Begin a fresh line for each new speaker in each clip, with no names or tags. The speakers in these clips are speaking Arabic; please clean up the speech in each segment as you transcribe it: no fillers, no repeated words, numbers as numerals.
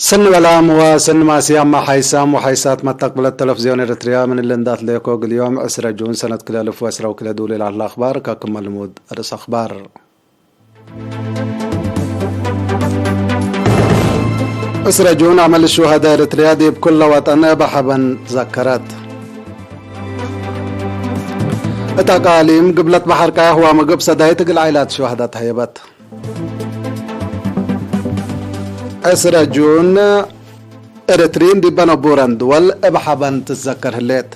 سن ولام وسن ما سيام حيسام وحيسات ما تقبل التلفزيون الاريتريا من اللندات ليكوغ اليوم 10 جون سنة كل 1010 وكل دولة على الأخبار كاكم المود أرس أخبار أسرة جون عمل الشهداء الاريتريا دي بكل وطن بحبا تذكرت التقاليم قبلت بحر قهوة مقب سدايتك العائلات شهداء هيبت أسرة جون إريتريين دي بنا بوران دول بحبا تتذكر هليت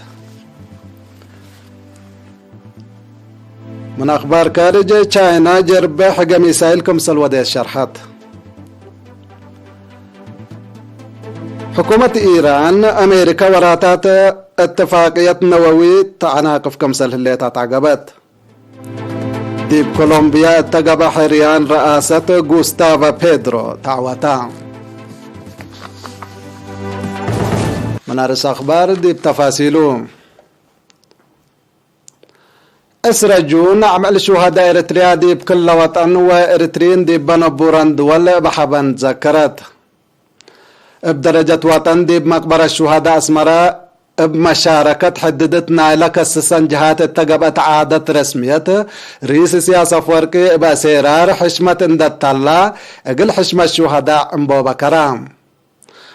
من أخبار خارجة تشاينا جرب حق ميسايل كمسل ودي الشرحات حكومة إيران أمريكا وراتات اتفاقية نووي تعناقف كمسل هليت عقبت ديب كولومبيا اتقب حريان رئاسة غوستافو بيدرو تعوتا منارس أخبار ديب تفاصيلو أسرة جون عمل شهداء إريتريا ديب كل وطن وإريتريين ديب بنبوران دول بحبا تذكرت بدرجة وطن ديب مقبرة الشهداء أسمراء بمشاركة حددت نايلة كسسن جهات اتقبت عادة رسمية رئيس سياسة فوركي باسيرار حشمة اندت الله اقل حشمة الشهداء امبوبا كرام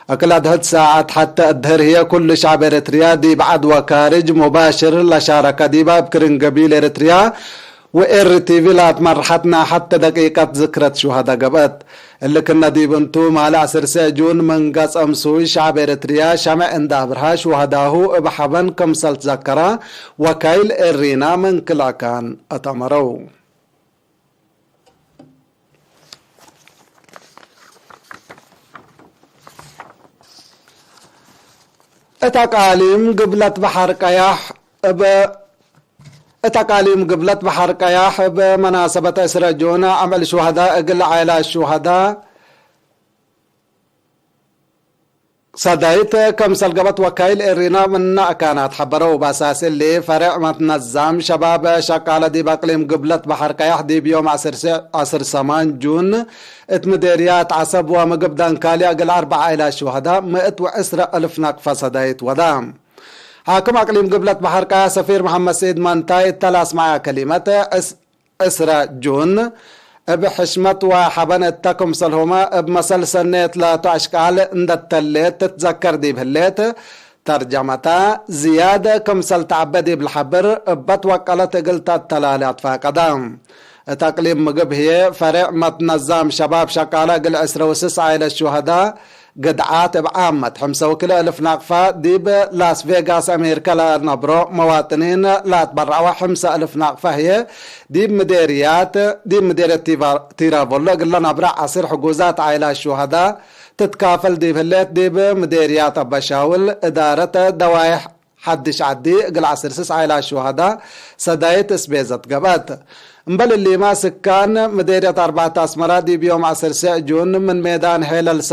اقل عدهد ساعات حتى ادهر هي كل شعب اريتريا دي بعد وكارج مباشر لشاركة دي باب كرن قبيل اريتريا وإرتيفي لات مرحتنا حتى دقيقة ذكرت شهداء قبت اللي كنا دي بنتو مال 10 جون من قص أمسوي شعب إريتريا شمع اندابرها شهداهو بحبن كمسل تذكرا وكايل إرينا من كلا كان أتمرو التقاليم قبلت بحر قياح التقاليم قبلت بحر قياح بمناسبة أسرة جون عمل شهداء اقل عائلة الشهداء صدايت كمسل قبت وكايل إرينا من كانت حبروا بأساس اللي فرع متنظم شباب شقالة دي بقليم قبلت بحر قياح دي بيوم 10 سمان جون اتمديريات عصب ومقبدان كالي اقل 4 عائلة الشهداء 110,000 نقفة صدايت ودام حاكم أقليم قبلة بحر قياح سفير محمد سيد منتاي تلاس معي كلمة أسرة جون بحشمة وحبن التكم سلهما بمسل سنة 3 أشكال اندت الليت تتذكر دي بهالليت ترجمتا زيادة كمسل تعبدي بالحبر بتوكلت قلت التلالات فاقدام تقليم مقب هي فرع متنظم شباب شقالة قل 10 عائلة الشهداء قدعات بعامة 5,000 نقفة ديب لاس فيغاس أمريكا لنبرو مواطنين لا تبرعوا 5,000 نقفة هي ديب مديريات ديب مديرية تيرافولا قلنا نبرع عصير حجوزات عائلة الشهداء تتكافل ديب هليت ديب مديريات بشاول إدارة دوايح حدش عدي قل 10 عائلة الشهداء سدايت سبيزت قبات مبل اللي ما سكان مديرية 4 أسمرات دي بيوم 10 جون من ميدان هيلل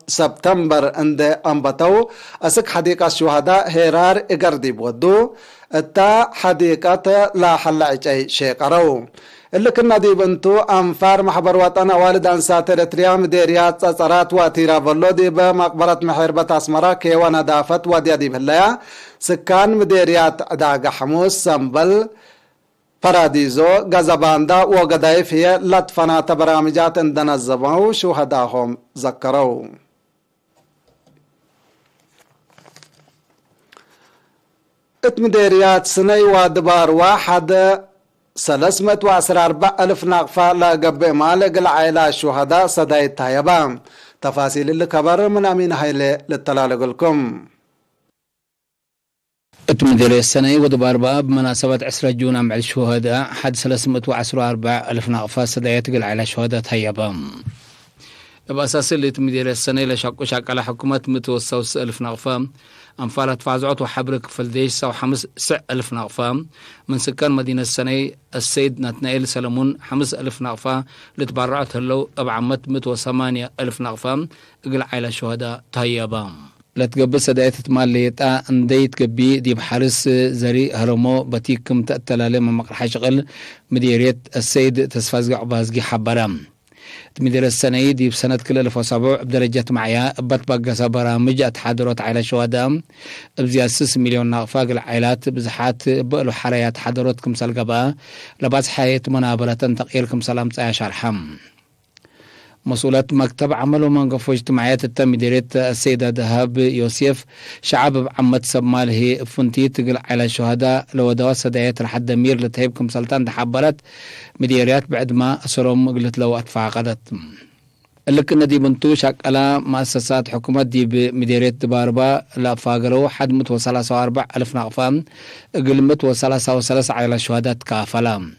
سبتمبر عند أنبتو أسك حديقة الشهداء هيرار إقردي بودو التا حديقة لا حلعج أي شيء قرو اللي كنا دي بنتو أنفار محبر وطن والد أنسات إريتريا مديريات صارات واتيرا فلو دي بمقبرة محربة أسمرا كيوانا دافت ودي دي بهلايا سكان مديريات داق حموس سنبل فراديزو غزباندا وغدايف هي لطفنات برامجات اندنزبوا شهداهم ذكروا اتمديريات سني ودبار واحد 314,000 نقفة لقب مالق العائلة الشهداء صدايت تايبام تفاصيل الكبر من أمين هايلي للتلالق لكم
اتمديرية السنة ودبار باب مناسبة 10 جون مع الشهداء حد 314,000 نقفة صدايت العائلة الشهداء تايبام بأساس اللي تمديرية السنة لشاق على حكومة 100,000 نقفة أنفالة فازعت وحبرك فلديش سو 5,000 نقفة من سكان مدينة السنة السيد نتنائيل سلمون 5,000 نقفة لتبرعت هلو أبعمت 108,000 نقفة اقل عائلة الشهداء تايبام لتقبل سدايت تماليتا انديت قبي دي بحارس زري هرمو باتيكم تأتلالي من مقرحة شغل مديرية السيد تسفازق عبازقي حبرام تمدير السنة دي بسنة كل 2007 بدرجة معيا بتبقى برامج اتحضرت على شهداء بزيادة 6 مليون نقفاق العائلات بزحات بقلوا حريات حضرت كمسال قبا لباس حياة منابلة تقيل كمسال امتايا شرحم. مسؤولات مكتب عمل ومنقف اجتماعيات التمديريت السيدة دهاب يوسف شعب عمد سماله فنتي تقل على الشهداء لو دوات سدايات لحد مير لتهيبكم سلطان تحبلت مديريات بعد ما أسرهم قلت لو أدفع قدت لك ندي بنتو شكلا مؤسسات حكومة دي بمديرية باربا لا فاقروا حد متوصلة 4,000 نقفان قلمت وصلة 3 على الشهداء كافلام.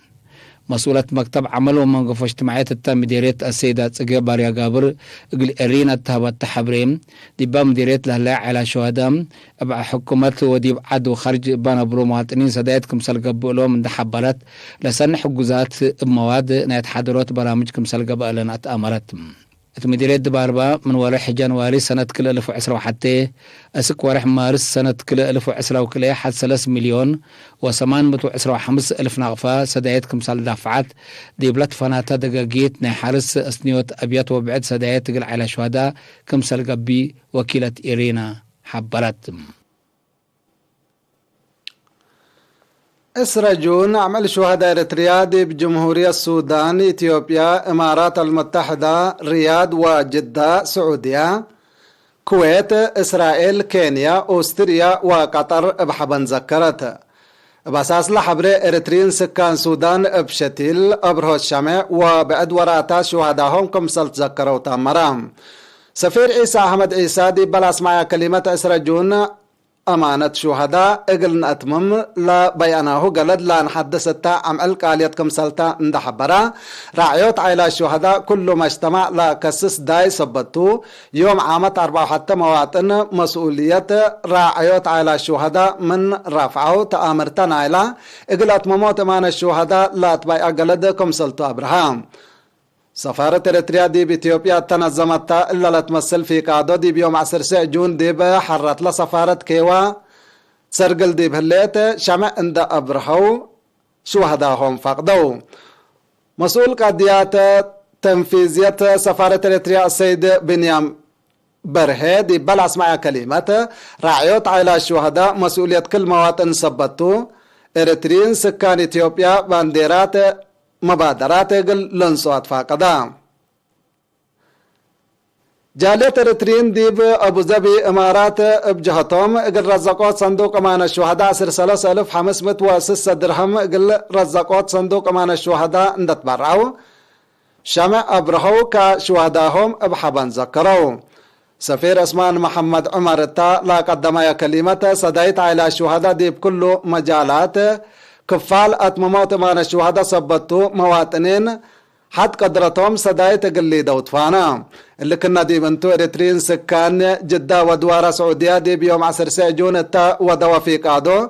مسؤولة مكتب عمل ومنقف اجتماعيات التمديرية السيدة تسقى باريا قابر اقل ارين التهبات تحبريم ديبا مديرية لهلا على شهداء ابع حكومة وديب عدو خارج بانا برو مواطنين سدايتكم سلقبوا لهم من دحبالات لسن حقوزات مواد نايت حضرات برامجكم سلقبوا لنا اتأمرت. مديرية باربا من ورح جانواري سنة كل 2010 وحتى أسك ورح مارس سنة كل 2010 وكل حد 3 مليون و815,000 نغفة سدايتكم سال دفعات دي بلاد فناتا دقاقيت نحرس أسنيوت أبيات وبعد سدايت تقل على شهداء كم سال قبي وكيلة إيرينا حبرت.
إسراجون عمل شهداء إريتريا بجمهورية السودان إثيوبيا إمارات المتحدة رياض وجدة سعودية كويت إسرائيل كينيا أستراليا وقطر بحبن ذكرت بساس لحبر إريتريين سكان سودان بشتيل أبره الشمع وبعد وراتا شهداهم كم سلت ذكروا تامرام سفير عيسى أحمد عيسى دي بلاس معي كلمة إسراجون أمانة شهداء اقل نأتمم لا بيانه قلد لا نحدثتا عمل قاليتكم سلطة اندحبرا رعيوت عيلا الشهداء كل ما اجتمع لا كسس داي سبتو يوم عامت 4 حتى مواطن مسؤولية رعيوت عيلا الشهداء من رفعه تآمرتان عيلا اقل اتمموت أمانة الشهداء لا تبايا قلدكم سلطة أبراهام. سفارة إريتريا دي بإثيوبيا تنظمت إلا لا تمثل في قادو دي بيوم 10 جون دي بحرت لسفارة كيوا سرقل دي بهليت شمع عند أبرهو شهداهم فقدوا. مسؤول قضيات تنفيذية سفارة إريتريا السيد بنيام برهي دي بلعس معي كلمة رعيوت عيلا الشهداء مسؤولية كل مواطن سبتو إريتريين سكان إثيوبيا بانديرات مبادرات اقل لنسوات فاقدا. جالية إريتريين ديب أبو ظبي إمارات بجهتهم اقل رزقوت صندوق أمان الشهداء 3,506 درهم اقل رزقوت صندوق أمان الشهداء اندت برعو شمع أبرهو كشهداهم بحبان ذكروا. سفير اسمان محمد عمر التا لا قدم كلمة صدايت على الشهداء ديب كل مجالات كفال أتمموت مان الشهداء سبتو مواطنين حد قدرتهم سدايت قلي دوت فانا اللي كنا دي بنتو إريتريين سكان جدة ودوارة سعودية دي بيوم 10 جون التا ودوا في قادو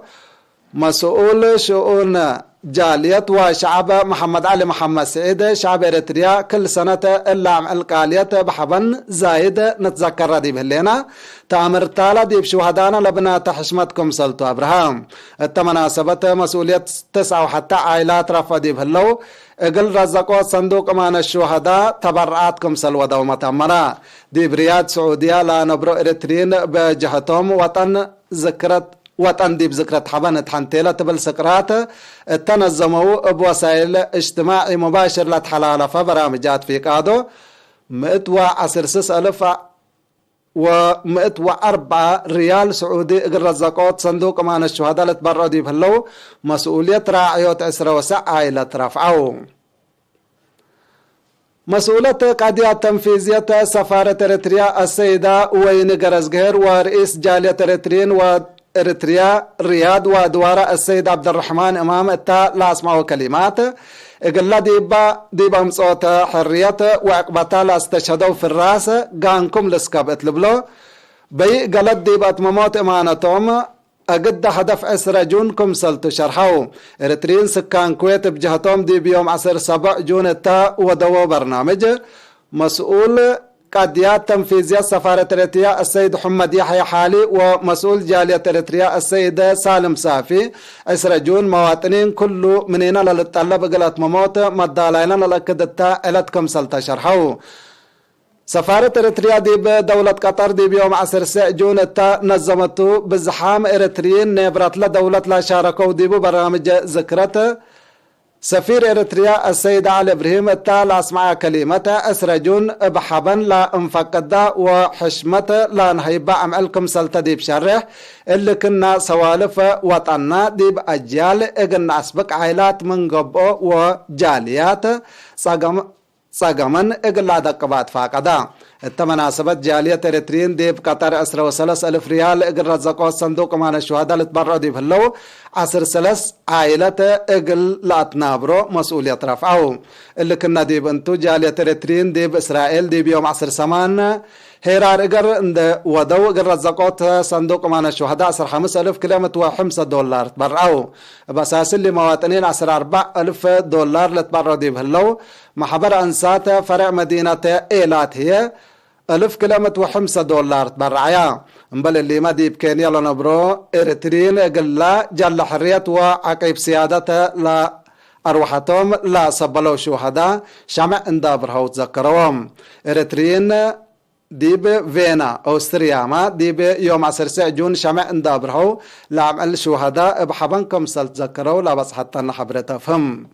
مسؤول شؤون جالية وشعب محمد علي محمد سعيد شعب إريتريا كل سنة إلا عم القالية بحبن زايد نتذكر دي بهلينا تامر تالا دي بشهدانا لبنا تحشمتكم سلطو أبراهام التمناسبة مسؤولية 9 حتى عائلات رفا دي بهلو اقل رزقوا صندوق أمان الشهداء تبرعاتكم سلوة دومة أمنا دي برياد سعودية لا نبرو إريتريين بجهتهم وطن ذكرت وطن دي بذكرة حبانة حنتيلة تبل سكرات تنظموا بوسائل اجتماعي مباشر لتحلالة برامجات في قادو 110,104 ريال سعودي اقل رزقوت صندوق أمان الشهداء لتبرعوا دي بهلو مسؤولية راعيوت عسر وسع عائلة رفعوا. مسؤولة قضية تنفيذية سفارة إريتريا السيدة وين قرزقهر ورئيس جالية إريتريين إريتريا رياض ودوارة السيد عبد الرحمن إمام التا لا اسمعوا كلمات اقل ديبا مصوت حرية وعقبتا لا استشهدوا في الراس قانكم لسكاب اتلبلو بي قلت ديبا اتمموت امانتهم اقد هدف 10 جون كم سلتو شرحوا إريتريين سكان كويت بجهتهم دي بيوم 10 جون التا ودوا برنامج مسؤول قاديات تنفيذية سفارة إريتريا السيد محمد يحيى حالي ومسؤول جالية إريتريا السيد سالم صافي أسرجون مواطنين كل مننا للطلب قلت مموت مدالينا للكدتا إلتكم سلطة شرحو سفارة إريتريا دي بدولة قطر دي بيوم 10 جون نظمته بزحام إريتريين نبرت لدولة لا شاركوا دي برامج ذكرته سفير إريتريا السيد علي إبراهيم التالي أسمع كلمته أسرجون بحبا لا انفقدا وحشمته لا نهيبا عملكم سلطة دي بشرح اللي كنا سوالف وطننا دي بأجيال اقنا أسبق عائلات من قبو وجاليات صاقمن اقلا دقبات فاقدا التمناسبت جالية إريتريين دي بقطر 10,000 ريال اقل رزقوا الصندوق مان الشهداء لتبرعوا دي بهلو 10 عائلة اقل لاتنابرو مسؤولية رفعوا اللي كنا دي بنتو جالية إريتريين دي بإسرائيل دي بيوم 10 سمان هيرار اقر اند ودو اقل رزقوا صندوق مان الشهداء 5,000 كلمة $5 تبرعوا بأساس اللي مواطنين 4,000 دولار لتبرعوا دي بهلو محبر أنسات فرع مدينة إيلات هي 1,000 كلمة $5 تبرعيا مبل اللي ما دي بكينيا لنبرو إريتريين قلا جل حرية وعقيب سيادة لا أروحتهم لا سبلو شهداء شمع اندابرها تذكروهم إريتريين ديب فينا أوستريا ما ديب يوم 10 جون شمع اندابرها لعمل شهداء بحبنكم سلتذكروا لا بس حتى نحبرتها فهم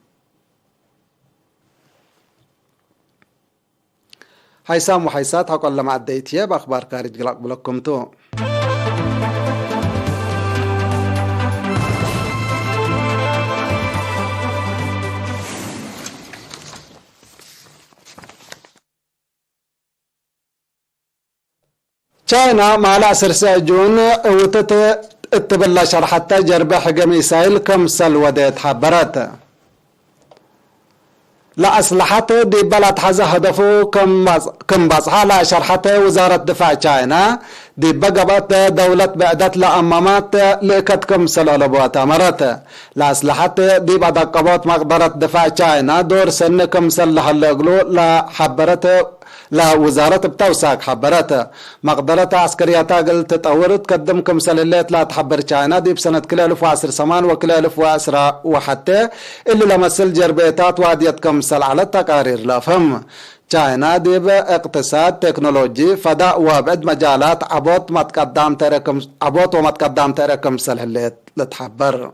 حيسام وحيسات حقول لما عديتيه بأخبار خارج قلق بلكم تو تشاينا مع 10 جون اتبلا شرحتها جرب حق ميسايل كم سلودت حبرت لا أصلحته دي بلد حزة هدفه كم بصحة لا شرحته وزارة دفاع تشاينا دي بقبت دولة بعدت لأمامات لكت كم سلالبوات أمرت لا أصلحته دي بعد قبات مقدرة دفاع تشاينا دور سن كم سلح اللقلو لا حبرته لا وزارة بتوساك حبرتها مقدرة عسكرياتها قلت تطورت قدم كم سلالات لا تحبر تشاينا دي بسنة كلا 1010 سمان وكلا 1010 وحتى اللي لمسل جربيتات واديت كم سل على التقارير لا فهم تشاينا دي باقتصاد تكنولوجي فضاء وابعد مجالات عبوت ما تقدم تركم عبوت وما تقدم تركم سلالات لتحبر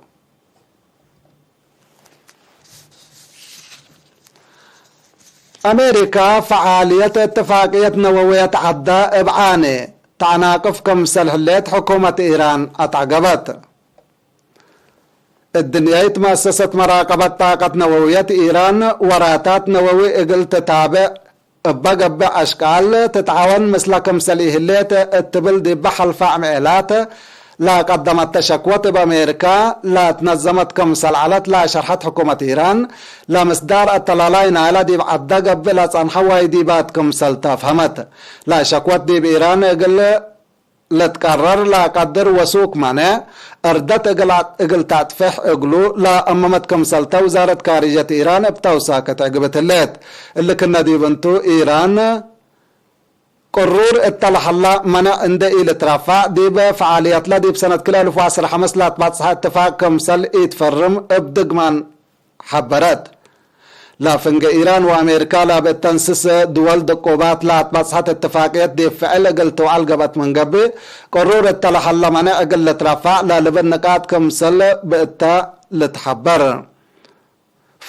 أمريكا فعالية اتفاقية نووية عدة إبعانة تعناقف كم سلحلات حكومة إيران أتعقبت الدنيا مؤسسة مراقبة طاقة نووية إيران وراتات نووي إقل تتابع بقى أشكال تتعاون مثل كم سليهلات التبل دي بحل فعميلات لا قدمت شكوى بأمريكا لا تنظمت كم سلعلت لا شرحت حكومة إيران لا مصدار التلالين على دي عدى قبل أن حواي دي بات كم سلطة فهمت لا شكوى دي بإيران قل لتكرر لا قدر وسوق منع أردت اقل تعتفح اقلو لا أممت كم سلطة وزارة خارجية إيران بتوساكت عقبت الليت اللي كنا دي بنتو إيران قرور اطلع الله منع عند إلى ترافع دي بفعاليات لا دي بسنة كلا 2015 لا تبعت اتفاق كمسل يتفرم بدقمان حبرت لا فنج إيران وأمريكا لا بتنسس دول دقوبات لا تبعت اتفاقيات دي فعل قلت وعلقبت من قبل قرور اطلع الله منع قل ترافع لا لبن نقاط كمسل بإتا لتحبر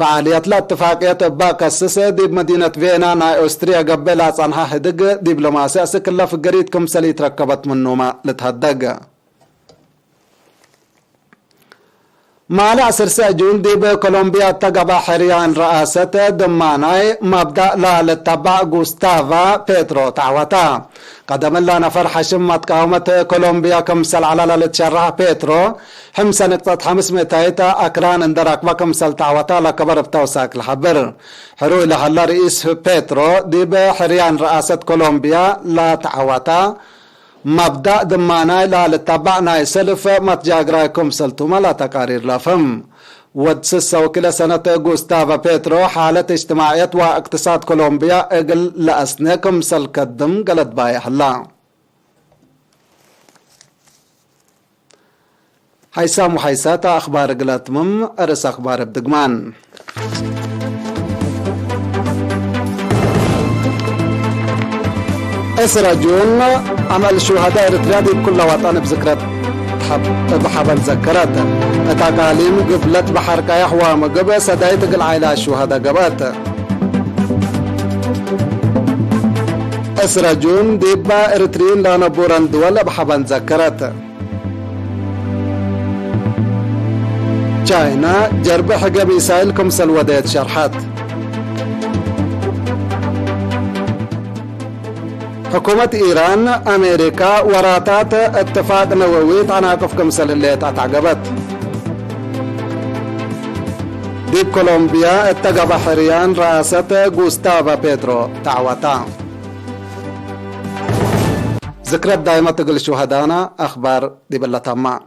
فعاليات لا اتفاقيات باك السسة دي بمدينة فيينا ناي أستريا قبل عنها هدق دبلوماسية سكلا في قريد كم سلي تركبت منه ما لتهدق مع 10 جون دي بكولومبيا تقبع حريان رئاسة دماناي مبدأ لا للتبع غوستافا بيترو تعوتا قدم الله نفر حشم متقاومة كولومبيا كمسل على لتشرح بيترو حمسة نقطة 500 أكران اندراك وكمسل تعوتا لكبر بتوساك الحبر حروي لحلا رئيس بيترو دي بحريان رئاسة كولومبيا لا تعوتا مبدأ دمانا لا لتبعنا سلف متجاقراكم سلتما لا تقارير لفهم ودسس وكلا سنة غوستافا بيترو حالة اجتماعية واقتصاد كولومبيا اقل لأسنكم سلكدم قلت بايح الله حيسام وحيساتا أخبار قلت مم أرس أخبار بدقمان. إسرى جون عمل شهداء إريتريا بكل وطن بذكرى بحبل ذكرت تقاليم قبلت بحر كايح ومقب سدايت قل عيلا الشهداء قبات إسرى جون ديبا إريتريين لانا بوران دول بحبل ذكرت تشاينا جرب حقب إسرائيل سلوديت شرحات حكومة إيران أمريكا وراتات اتفاق نووي تناقف كمسل اللي تعقبت ديب كولومبيا اتقى بحريان رئاسة غوستافا بيترو تعوتا ذكرت دائمة تقل شهدانا أخبار دي بلتما.